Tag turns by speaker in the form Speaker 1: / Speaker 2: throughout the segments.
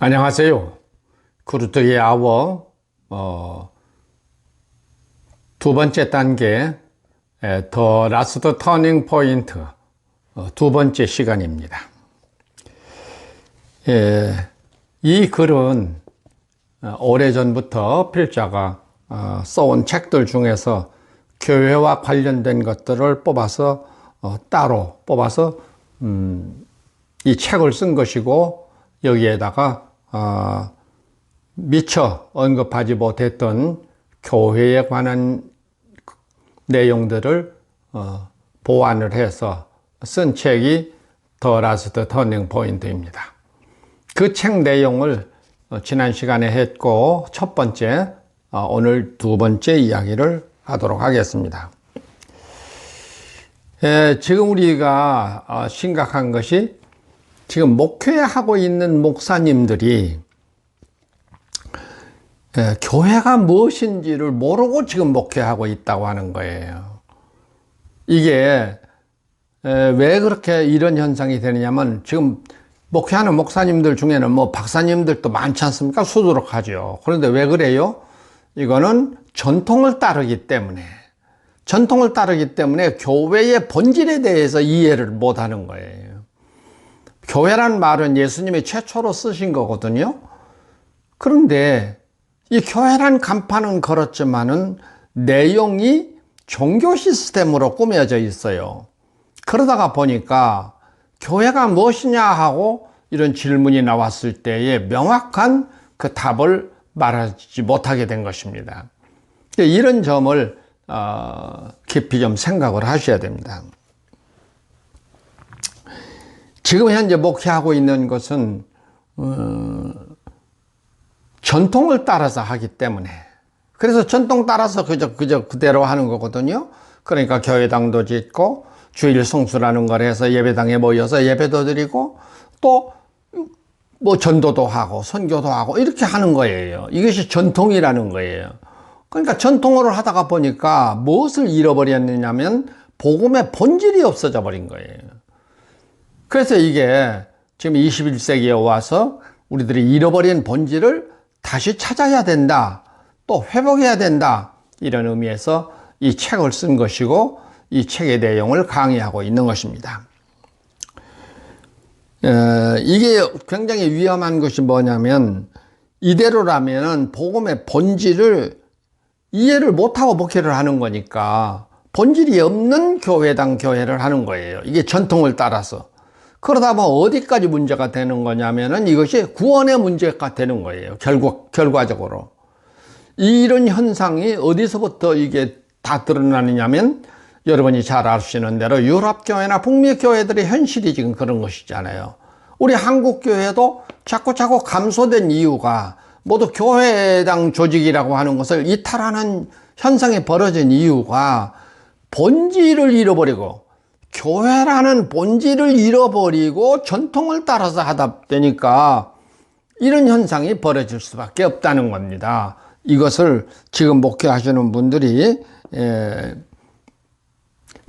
Speaker 1: 안녕하세요. 그루트기 아워 두 번째 단계 더 라스트 터닝 포인트 두 번째 시간입니다. 이 글은 오래전부터 필자가 써온 책들 중에서 교회와 관련된 것들을 뽑아서 따로 뽑아서 이 책을 쓴 것이고, 여기에다가 미처 언급하지 못했던 교회에 관한 내용들을 보완을 해서 쓴 책이 더 라스트 터닝 포인트입니다. 그 책 내용을 지난 시간에 했고, 첫 번째, 오늘 두 번째 이야기를 하도록 하겠습니다. 지금 우리가 심각한 것이, 지금 목회하고 있는 목사님들이 교회가 무엇인지를 모르고 지금 목회하고 있다고 하는 거예요. 이게 왜 그렇게 이런 현상이 되느냐면, 지금 목회하는 목사님들 중에는 뭐 박사님들도 많지 않습니까? 수두룩하죠. 그런데 왜 그래요? 이거는 전통을 따르기 때문에 교회의 본질에 대해서 이해를 못하는 거예요. 교회란 말은 예수님이 최초로 쓰신 거거든요. 그런데 이 교회란 간판은 걸었지만은 내용이 종교 시스템으로 꾸며져 있어요. 그러다가 보니까 교회가 무엇이냐 하고 이런 질문이 나왔을 때에 명확한 그 답을 말하지 못하게 된 것입니다. 이런 점을 깊이 좀 생각을 하셔야 됩니다. 지금 현재 목회하고 있는 것은 전통을 따라서 하기 때문에, 그래서 전통 따라서 그대로 하는 거거든요. 그러니까 교회당도 짓고 주일 성수라는 걸 해서 예배당에 모여서 예배도 드리고 또 뭐 전도도 하고 선교도 하고 이렇게 하는 거예요. 이것이 전통이라는 거예요. 그러니까 전통으로 하다가 보니까 무엇을 잃어버렸느냐면 복음의 본질이 없어져 버린 거예요. 그래서 이게 지금 21세기에 와서 우리들이 잃어버린 본질을 다시 찾아야 된다, 또 회복해야 된다, 이런 의미에서 이 책을 쓴 것이고, 이 책의 내용을 강의하고 있는 것입니다. 이게 굉장히 위험한 것이 뭐냐면, 이대로라면 복음의 본질을 이해를 못하고 목회를 하는 거니까 본질이 없는 교회당 교회를 하는 거예요. 이게 전통을 따라서. 그러다 보면 어디까지 문제가 되는 거냐면은 이것이 구원의 문제가 되는 거예요. 결과적으로. 이런 현상이 어디서부터 이게 다 드러나느냐면, 여러분이 잘 아시는 대로 유럽교회나 북미교회들의 현실이 지금 그런 것이잖아요. 우리 한국교회도 자꾸 감소된 이유가 모두 교회당 조직이라고 하는 것을 이탈하는 현상이 벌어진 이유가 본질을 잃어버리고, 교회라는 본질을 잃어버리고 전통을 따라서 하다 보니까 이런 현상이 벌어질 수밖에 없다는 겁니다. 이것을 지금 목회하시는 분들이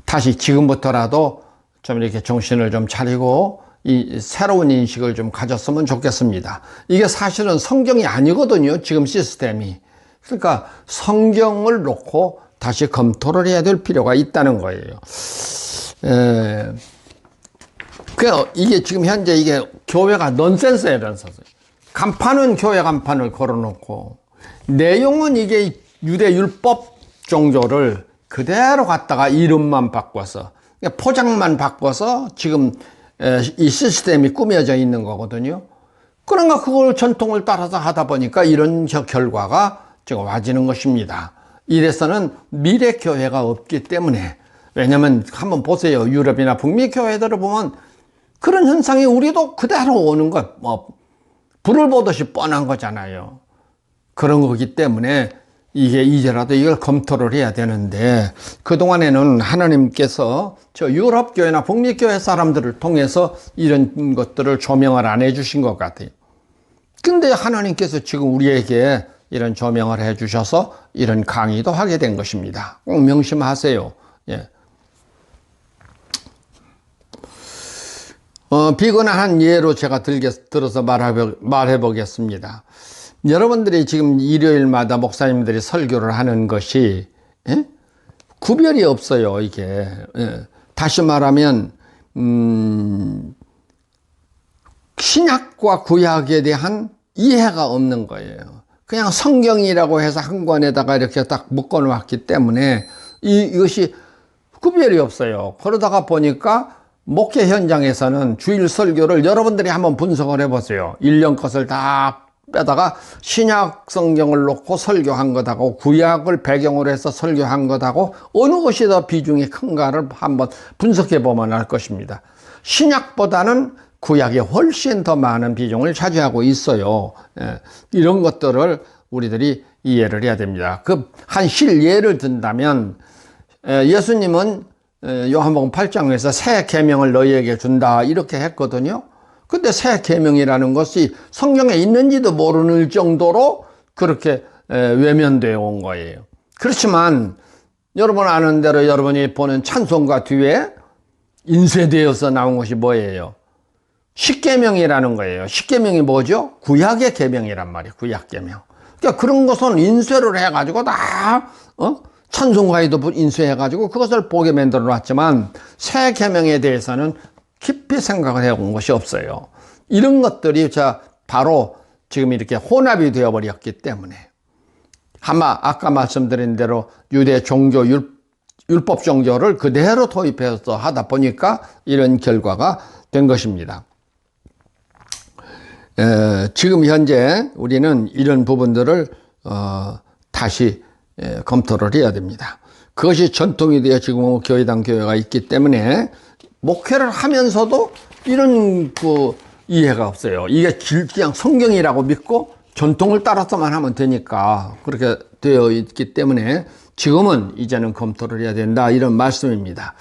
Speaker 1: 다시 지금부터라도 좀 이렇게 정신을 좀 차리고 이 새로운 인식을 좀 가졌으면 좋겠습니다. 이게 사실은 성경이 아니거든요, 지금 시스템이. 그러니까 성경을 놓고 다시 검토를 해야 될 필요가 있다는 거예요. 이게 지금 현재 이게 교회가 넌센스예요, 넌센스. 간판은 교회 간판을 걸어놓고, 내용은 이게 유대 율법 종교를 그대로 갖다가 이름만 바꿔서, 포장만 바꿔서 지금 이 시스템이 꾸며져 있는 거거든요. 그러니까 그걸 전통을 따라서 하다 보니까 이런 결과가 지금 와지는 것입니다. 이래서는 미래 교회가 없기 때문에, 왜냐면 한번 보세요. 유럽이나 북미 교회들을 보면 그런 현상이 우리도 그대로 오는 것, 불을 보듯이 뻔한 거잖아요. 그런 거기 때문에 이게 이제라도 이걸 검토를 해야 되는데, 그동안에는 하나님께서 저 유럽 교회나 북미 교회 사람들을 통해서 이런 것들을 조명을 안 해주신 것 같아요. 근데 하나님께서 지금 우리에게 이런 조명을 해주셔서 이런 강의도 하게 된 것입니다. 꼭 명심하세요. 예. 비근한 예로 제가 들어서 말해 보겠습니다. 여러분들이 지금 일요일마다 목사님들이 설교를 하는 것이, 예? 구별이 없어요, 이게. 예. 다시 말하면, 신약과 구약에 대한 이해가 없는 거예요. 그냥 성경이라고 해서 한 권에다가 이렇게 딱 묶어 놓았기 때문에 이것이 구별이 없어요. 그러다가 보니까 목회 현장에서는 주일 설교를 여러분들이 한번 분석을 해보세요. 1년 것을 다 빼다가 신약 성경을 놓고 설교한 것하고 구약을 배경으로 해서 설교한 것하고 어느 것이 더 비중이 큰가를 한번 분석해 보면 알 것입니다. 신약보다는 구약이 훨씬 더 많은 비중을 차지하고 있어요. 예, 이런 것들을 우리들이 이해를 해야 됩니다. 한 실예를 든다면 예수님은 요한복음 8장에서 새 계명을 너희에게 준다 이렇게 했거든요. 근데 새 계명이라는 것이 성경에 있는지도 모르는 정도로 그렇게 외면되어 온 거예요. 그렇지만 여러분 아는 대로 여러분이 보는 찬송가 뒤에 인쇄되어서 나온 것이 뭐예요? 십계명이라는 거예요. 십계명이 뭐죠? 구약의 계명이란 말이에요. 구약 계명. 그러니까 그런 것은 인쇄를 해가지고 다 찬송가에도 인쇄해가지고 그것을 보게 만들어 놨지만 새 계명에 대해서는 깊이 생각을 해온 것이 없어요. 이런 것들이 바로 지금 이렇게 혼합이 되어버렸기 때문에 아까 말씀드린 대로 유대 종교 율법 종교를 그대로 도입해서 하다 보니까 이런 결과가 된 것입니다. 지금 현재 우리는 이런 부분들을 다시 검토를 해야 됩니다. 그것이 전통이 되어 지금 교회당 교회가 있기 때문에 목회를 하면서도 이런 이해가 없어요. 이게 그냥 성경이라고 믿고 전통을 따라서만 하면 되니까 그렇게 되어 있기 때문에 지금은 이제는 검토를 해야 된다 이런 말씀입니다.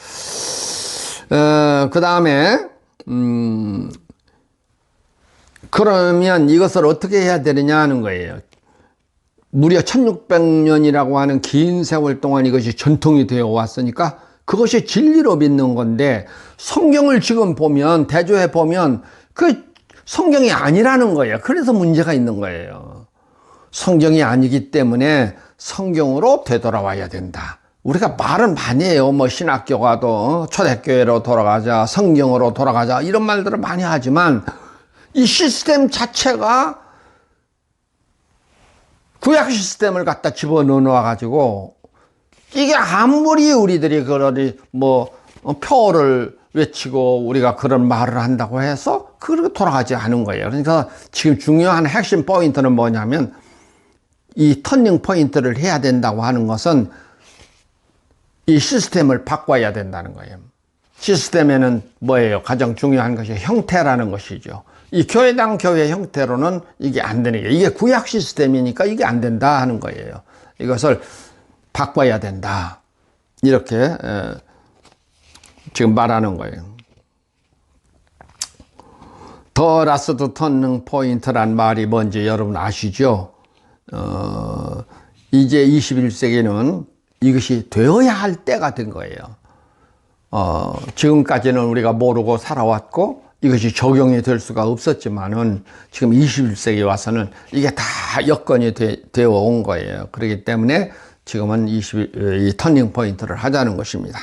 Speaker 1: 그 다음에 그러면 이것을 어떻게 해야 되느냐 하는 거예요. 무려 1600년이라고 하는 긴 세월 동안 이것이 전통이 되어 왔으니까 그것이 진리로 믿는 건데 성경을 지금 보면 대조해 보면 그 성경이 아니라는 거예요. 그래서 문제가 있는 거예요. 성경이 아니기 때문에 성경으로 되돌아와야 된다. 우리가 말은 많이 해요. 신학교가도 초대교회로 돌아가자, 성경으로 돌아가자 이런 말들을 많이 하지만 이 시스템 자체가 구약 시스템을 갖다 집어넣어 가지고 이게 아무리 우리들이 표를 외치고 우리가 그런 말을 한다고 해서 그렇게 돌아가지 않은 거예요. 그러니까 지금 중요한 핵심 포인트는 뭐냐면 이 터닝 포인트를 해야 된다고 하는 것은 이 시스템을 바꿔야 된다는 거예요. 시스템에는 뭐예요? 가장 중요한 것이 형태라는 것이죠. 이 교회당 교회 형태로는 이게 안 되는 게 이게 구약 시스템이니까 이게 안 된다 하는 거예요. 이것을 바꿔야 된다. 이렇게 지금 말하는 거예요. 더 라스트 터닝 포인트란 말이 뭔지 여러분 아시죠? 이제 21세기는 이것이 되어야 할 때가 된 거예요. 지금까지는 우리가 모르고 살아왔고 이것이 적용이 될 수가 없었지만은 지금 21세기 와서는 이게 다 여건이 되어 온 거예요. 그렇기 때문에 지금은 이 터닝 포인트를 하자는 것입니다.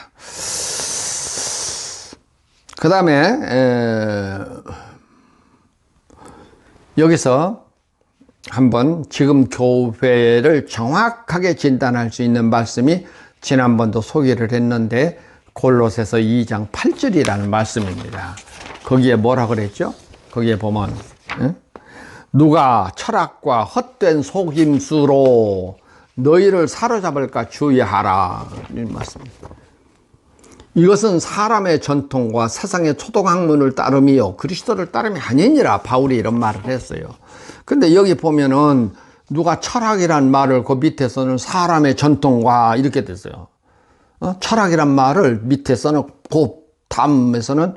Speaker 1: 그 다음에 여기서 한번 지금 교회를 정확하게 진단할 수 있는 말씀이 지난번도 소개를 했는데 골로새서 2장 8절이라는 말씀입니다. 거기에 뭐라 그랬죠? 거기에 보면 누가 철학과 헛된 속임수로 너희를 사로잡을까 주의하라 이 말씀입니다. 이것은 사람의 전통과 세상의 초등학문을 따름이요 그리스도를 따름이 아니니라 바울이 이런 말을 했어요. 근데 여기 보면은 누가 철학이란 말을 그 밑에서는 사람의 전통과 이렇게 됐어요. 철학이란 말을 밑에서는 그 다음에서는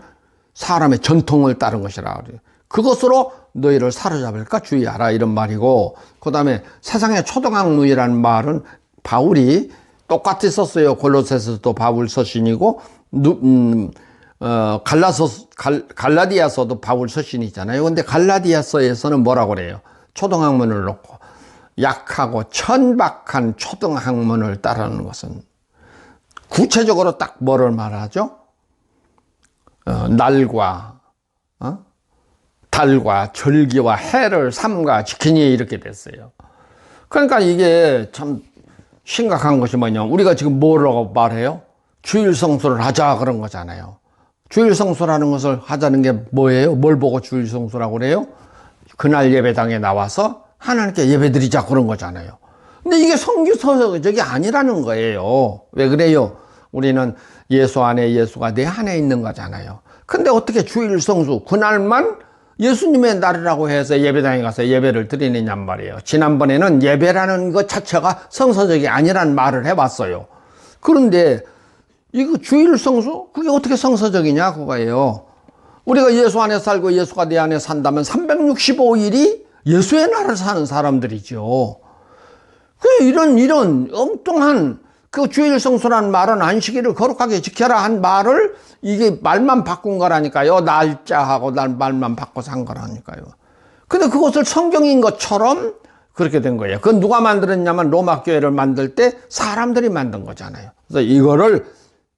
Speaker 1: 사람의 전통을 따른 것이라 그래요. 그것으로 너희를 사로잡을까 주의하라 이런 말이고 그 다음에 세상의 초등학문이라는 말은 바울이 똑같이 썼어요. 골로새서도 바울 서신이고 갈라디아서도 바울 서신이 있잖아요. 근데 갈라디아서에서는 뭐라고 그래요? 초등학문을 놓고 약하고 천박한 초등학문을 따르는 것은 구체적으로 딱 뭐를 말하죠? 날과 달과 절기와 해를 삼가 지키니 이렇게 됐어요. 그러니까 이게 참 심각한 것이 뭐냐, 우리가 지금 뭐라고 말해요? 주일 성수를 하자 그런 거잖아요. 주일 성수라는 것을 하자는 게 뭐예요? 뭘 보고 주일 성수라고 그래요? 그날 예배당에 나와서 하나님께 예배드리자 그런 거잖아요. 근데 이게 성경적이 아니라는 거예요. 왜 그래요? 우리는 예수 안에 예수가 내 안에 있는 거잖아요. 근데 어떻게 주일 성수 그날만 예수님의 날이라고 해서 예배당에 가서 예배를 드리느냔 말이에요. 지난번에는 예배라는 것 자체가 성서적이 아니란 말을 해왔어요. 그런데 이거 주일 성수? 그게 어떻게 성서적이냐 그거예요. 우리가 예수 안에 살고 예수가 내 안에 산다면 365일이 예수의 날을 사는 사람들이죠. 이런 엉뚱한 그 주일 성수라는 말은 안식일을 거룩하게 지켜라 한 말을 이게 말만 바꾼 거라니까요. 날짜하고 말만 바꿔서 한 거라니까요. 근데 그것을 성경인 것처럼 그렇게 된 거예요. 그건 누가 만들었냐면 로마 교회를 만들 때 사람들이 만든 거잖아요. 그래서 이거를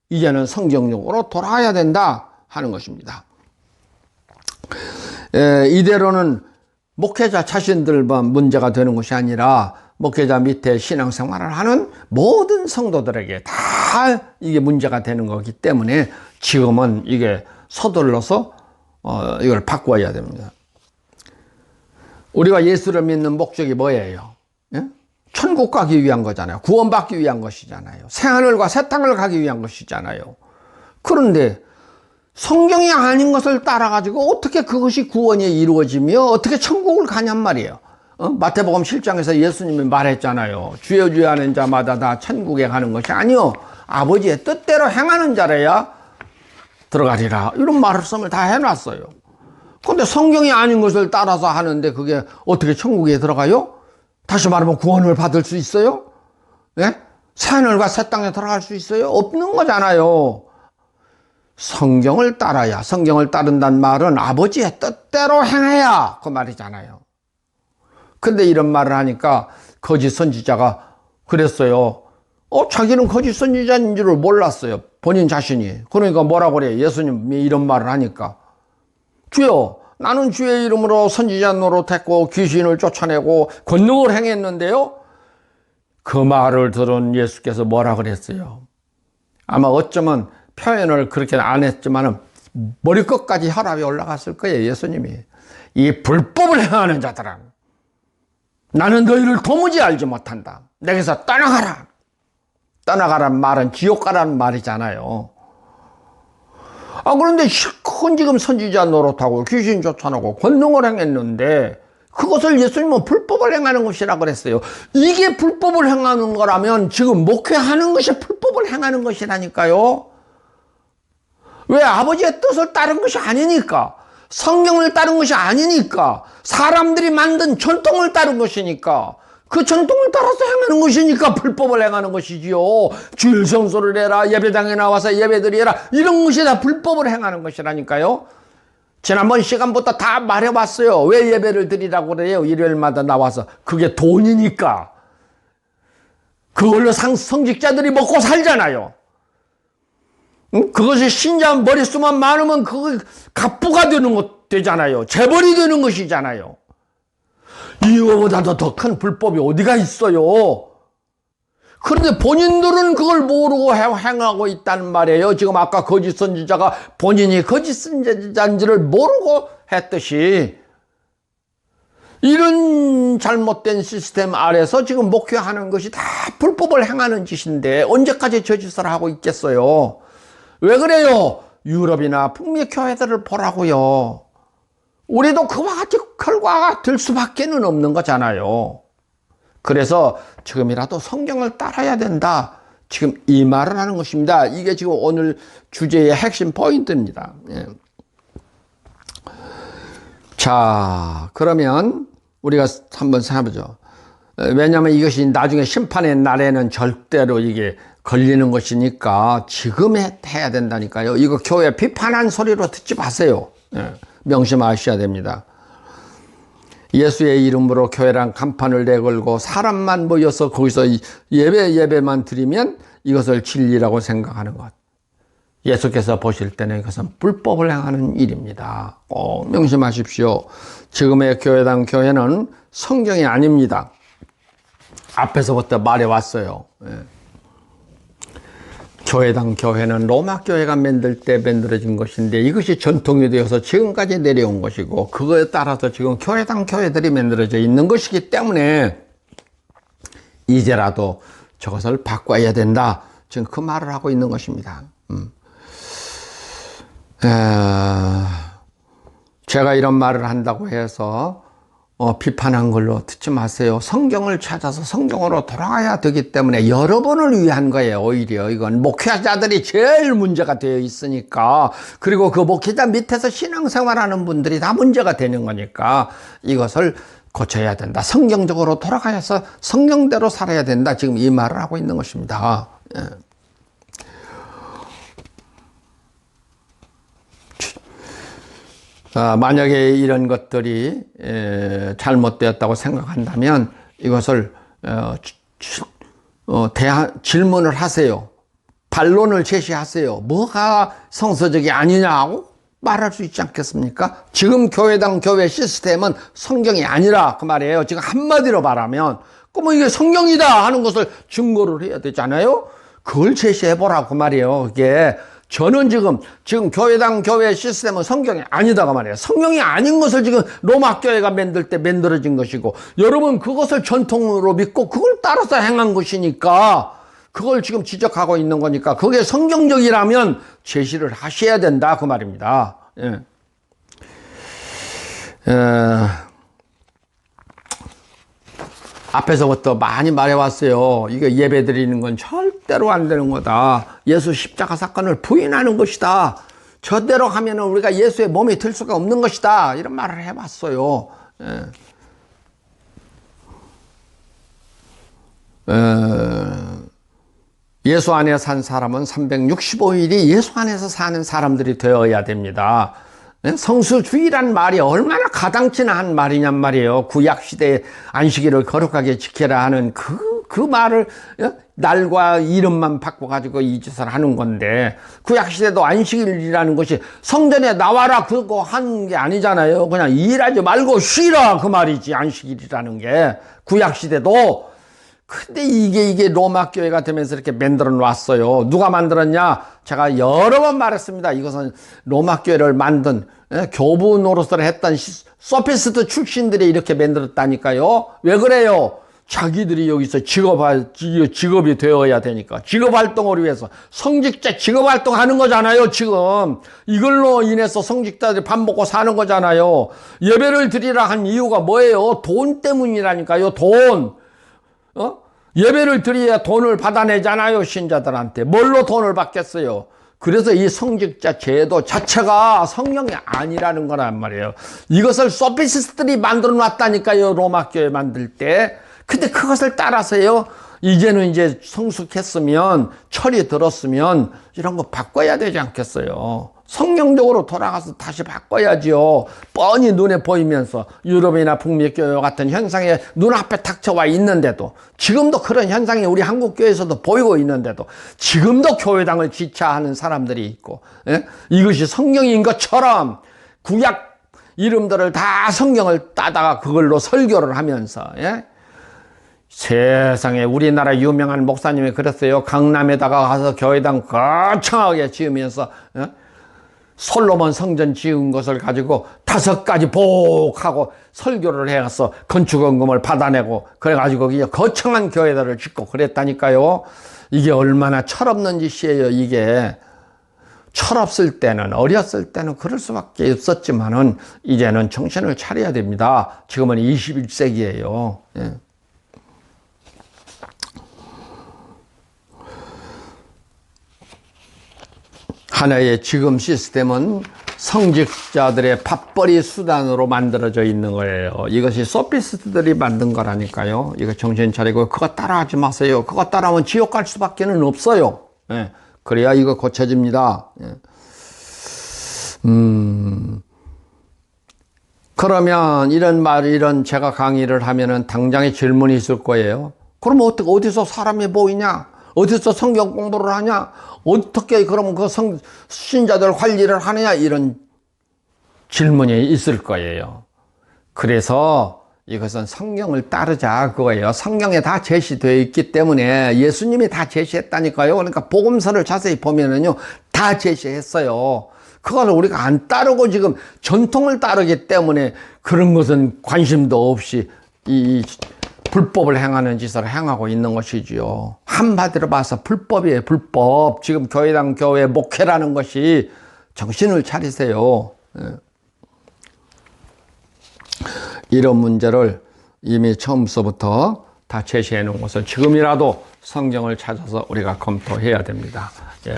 Speaker 1: 이제는 성경적으로 돌아야 된다 하는 것입니다. 이대로는 목회자 자신들만 문제가 되는 것이 아니라 목회자 밑에 신앙생활을 하는 모든 성도들에게 다 이게 문제가 되는 거기 때문에 지금은 이게 서둘러서 이걸 바꿔야 됩니다. 우리가 예수를 믿는 목적이 뭐예요? 예? 천국 가기 위한 거잖아요. 구원받기 위한 것이잖아요. 새하늘과 새 땅을 가기 위한 것이잖아요. 그런데 성경이 아닌 것을 따라가지고 어떻게 그것이 구원이 이루어지며 어떻게 천국을 가냔 말이에요. 마태복음 7장에서 예수님이 말했잖아요. 주여 주여 하는 자마다 다 천국에 가는 것이 아니요 아버지의 뜻대로 행하는 자라야 들어가리라. 이런 말씀을 다 해놨어요. 그런데 성경이 아닌 것을 따라서 하는데 그게 어떻게 천국에 들어가요? 다시 말하면 구원을 받을 수 있어요? 예? 새하늘과 새 땅에 들어갈 수 있어요? 없는 거잖아요. 성경을 따라야, 성경을 따른다는 말은 아버지의 뜻대로 행해야 그 말이잖아요. 근데 이런 말을 하니까 거짓 선지자가 그랬어요. 자기는 거짓 선지자인 줄을 몰랐어요. 본인 자신이. 그러니까 뭐라고 그래요? 예수님이 이런 말을 하니까. 주여, 나는 주의 이름으로 선지자 노릇했고 귀신을 쫓아내고 권능을 행했는데요. 그 말을 들은 예수께서 뭐라 그랬어요? 아마 어쩌면 표현을 그렇게 안 했지만 머리끝까지 혈압이 올라갔을 거예요. 예수님이. 이 불법을 행하는 자들아, 나는 너희를 도무지 알지 못한다. 내게서 떠나가라. 떠나가란 말은 지옥 가라는 말이잖아요. 그런데 실컷 지금 선지자 노릇하고 귀신 쫓아내고 권능을 행했는데 그것을 예수님은 불법을 행하는 것이라 그랬어요. 이게 불법을 행하는 거라면 지금 목회하는 것이 불법을 행하는 것이라니까요. 왜? 아버지의 뜻을 따른 것이 아니니까. 성경을 따른 것이 아니니까. 사람들이 만든 전통을 따른 것이니까. 그 전통을 따라서 행하는 것이니까 불법을 행하는 것이지요. 주일 성수를 해라, 예배당에 나와서 예배드리라, 이런 것이 다 불법을 행하는 것이라니까요. 지난번 시간부터 다 말해봤어요. 왜 예배를 드리라고 그래요? 일요일마다 나와서. 그게 돈이니까. 그걸로 성직자들이 먹고 살잖아요. 그것이 신자 머릿수만 많으면 그거 갑부가 되잖아요. 재벌이 되는 것이잖아요. 이거보다도 더 큰 불법이 어디가 있어요? 그런데 본인들은 그걸 모르고 행하고 있다는 말이에요. 지금 아까 거짓 선지자가 본인이 거짓 선지자인지를 모르고 했듯이 이런 잘못된 시스템 아래서 지금 목회하는 것이 다 불법을 행하는 짓인데 언제까지 저 짓을 하고 있겠어요? 왜 그래요? 유럽이나 북미 교회들을 보라고요. 우리도 그와 같이 결과가 될 수밖에는 없는 거잖아요. 그래서 지금이라도 성경을 따라야 된다. 지금 이 말을 하는 것입니다. 이게 지금 오늘 주제의 핵심 포인트입니다. 예. 자, 그러면 우리가 한번 생각해보죠. 왜냐하면 이것이 나중에 심판의 날에는 절대로 이게 걸리는 것이니까 지금 해야 된다니까요. 이거 교회 비판한 소리로 듣지 마세요. 예, 명심하셔야 됩니다. 예수의 이름으로 교회랑 간판을 내걸고 사람만 모여서 거기서 예배만 드리면 이것을 진리라고 생각하는 것. 예수께서 보실 때는 이것은 불법을 행하는 일입니다. 꼭 명심하십시오. 지금의 교회당 교회는 성경이 아닙니다. 앞에서부터 말해왔어요. 예. 교회당 교회는 로마 교회가 만들 때 만들어진 것인데 이것이 전통이 되어서 지금까지 내려온 것이고 그거에 따라서 지금 교회당 교회들이 만들어져 있는 것이기 때문에 이제라도 저것을 바꿔야 된다. 지금 그 말을 하고 있는 것입니다. 제가 이런 말을 한다고 해서 비판한 걸로 듣지 마세요. 성경을 찾아서 성경으로 돌아가야 되기 때문에 여러분을 위한 거예요. 오히려 이건 목회자들이 제일 문제가 되어 있으니까, 그리고 그 목회자 밑에서 신앙생활하는 분들이 다 문제가 되는 거니까 이것을 고쳐야 된다. 성경적으로 돌아가서 성경대로 살아야 된다. 지금 이 말을 하고 있는 것입니다. 예. 만약에 이런 것들이 잘못되었다고 생각한다면 이것을 질문을 하세요. 반론을 제시하세요. 뭐가 성서적이 아니냐고 말할 수 있지 않겠습니까? 지금 교회당 교회 시스템은 성경이 아니라 그 말이에요. 지금 한마디로 말하면 뭐 이게 성경이다 하는 것을 증거를 해야 되잖아요. 그걸 제시해보라고 그 말이에요. 이게 저는 지금 교회당 교회 시스템은 성경이 아니다가 말이에요. 성경이 아닌 것을 지금 로마 교회가 만들 때 만들어진 것이고, 여러분 그것을 전통으로 믿고 그걸 따라서 행한 것이니까 그걸 지금 지적하고 있는 거니까 그게 성경적이라면 제시를 하셔야 된다 그 말입니다. 예. 앞에서부터 많이 말해왔어요. 이거 예배 드리는 건 절대로 안 되는 거다. 예수 십자가 사건을 부인하는 것이다. 저대로 하면 우리가 예수의 몸이 될 수가 없는 것이다. 이런 말을 해봤어요. 예수 안에 산 사람은 365일이 예수 안에서 사는 사람들이 되어야 됩니다. 성수주의란 말이 얼마나 가당치한 말이냔 말이에요. 구약시대에 안식일을 거룩하게 지켜라 하는 그 말을 날과 이름만 바꿔가지고 이 짓을 하는 건데, 구약시대도 안식일이라는 것이 성전에 나와라 그거 한 게 아니잖아요. 그냥 일하지 말고 쉬라 그 말이지, 안식일이라는 게. 구약시대도. 근데 이게 로마 교회가 되면서 이렇게 만들어 놨어요. 누가 만들었냐? 제가 여러 번 말했습니다. 이것은 로마 교회를 만든 교부 노릇을 했던 소피스트 출신들이 이렇게 만들었다니까요. 왜 그래요? 자기들이 여기서 직업이 되어야 되니까. 직업 활동을 위해서. 성직자 직업 활동하는 거잖아요, 지금. 이걸로 인해서 성직자들이 밥 먹고 사는 거잖아요. 예배를 드리라 한 이유가 뭐예요? 돈 때문이라니까요, 돈. 예배를 드려야 돈을 받아내잖아요, 신자들한테. 뭘로 돈을 받겠어요? 그래서 이 성직자 제도 자체가 성경이 아니라는 거란 말이에요. 이것을 소피스트들이 만들어 놨다니까요, 로마 교회 만들 때. 근데 그것을 따라서요, 이제는 이제 성숙했으면, 철이 들었으면 이런 거 바꿔야 되지 않겠어요? 성경적으로 돌아가서 다시 바꿔야지요. 뻔히 눈에 보이면서 유럽이나 북미 교회 같은 현상이 눈앞에 닥쳐와 있는데도, 지금도 그런 현상이 우리 한국 교회에서도 보이고 있는데도 지금도 교회당을 지차하는 사람들이 있고, 이것이 성경인 것처럼 구약 이름들을 다 성경을 따다가 그걸로 설교를 하면서, 세상에 우리나라 유명한 목사님이 그랬어요. 강남에다가 가서 교회당 거창하게 지으면서 솔로몬 성전 지은 것을 가지고 5가지 복하고 설교를 해서 건축원금을 받아내고 그래가지고 거창한 교회들을 짓고 그랬다니까요. 이게 얼마나 철없는 짓이에요. 이게 철없을 때는, 어렸을 때는 그럴 수밖에 없었지만은 이제는 정신을 차려야 됩니다. 지금은 21세기예요. 하나의 지금 시스템은 성직자들의 밥벌이 수단으로 만들어져 있는 거예요. 이것이 소피스트들이 만든 거라니까요. 이거 정신 차리고 그거 따라하지 마세요. 그거 따라하면 지옥 갈 수밖에는 없어요. 예. 그래야 이거 고쳐집니다. 예. 그러면 이런 제가 강의를 하면은 당장에 질문이 있을 거예요. 그럼 어디서 사람이 보이냐? 어디서 성경 공부를 하냐? 어떻게 그럼 그 신자들 관리를 하느냐? 이런 질문이 있을 거예요. 그래서 이것은 성경을 따르자 그거예요. 성경에 다 제시되어 있기 때문에 예수님이 다 제시했다니까요. 그러니까 복음서를 자세히 보면은요, 다 제시했어요. 그걸 우리가 안 따르고 지금 전통을 따르기 때문에 그런 것은 관심도 없이 이 불법을 행하는 짓을 행하고 있는 것이지요. 한마디로 봐서 불법이에요, 불법. 지금 교회당 교회 목회라는 것이 정신을 차리세요. 이런 문제를 이미 처음서부터 다 제시해 놓은 것을 지금이라도 성경을 찾아서 우리가 검토해야 됩니다.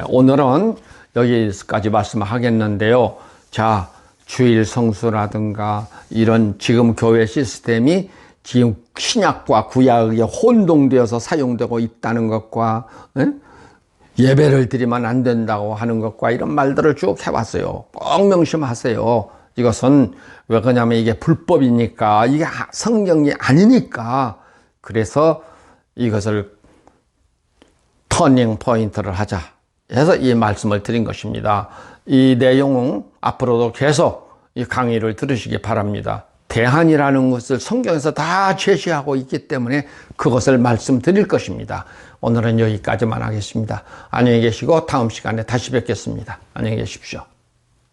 Speaker 1: 오늘은 여기까지 말씀하겠는데요. 자, 주일 성수라든가 이런 지금 교회 시스템이 지금 신약과 구약이 혼동되어서 사용되고 있다는 것과 예배를 드리면 안 된다고 하는 것과 이런 말들을 쭉 해왔어요. 꼭 명심하세요. 이것은 왜 그러냐면 이게 불법이니까, 이게 성경이 아니니까. 그래서 이것을 터닝 포인트를 하자 해서 이 말씀을 드린 것입니다. 이 내용은 앞으로도 계속 이 강의를 들으시기 바랍니다. 대안이라는 것을 성경에서 다 제시하고 있기 때문에 그것을 말씀드릴 것입니다. 오늘은 여기까지만 하겠습니다. 안녕히 계시고 다음 시간에 다시 뵙겠습니다. 안녕히 계십시오.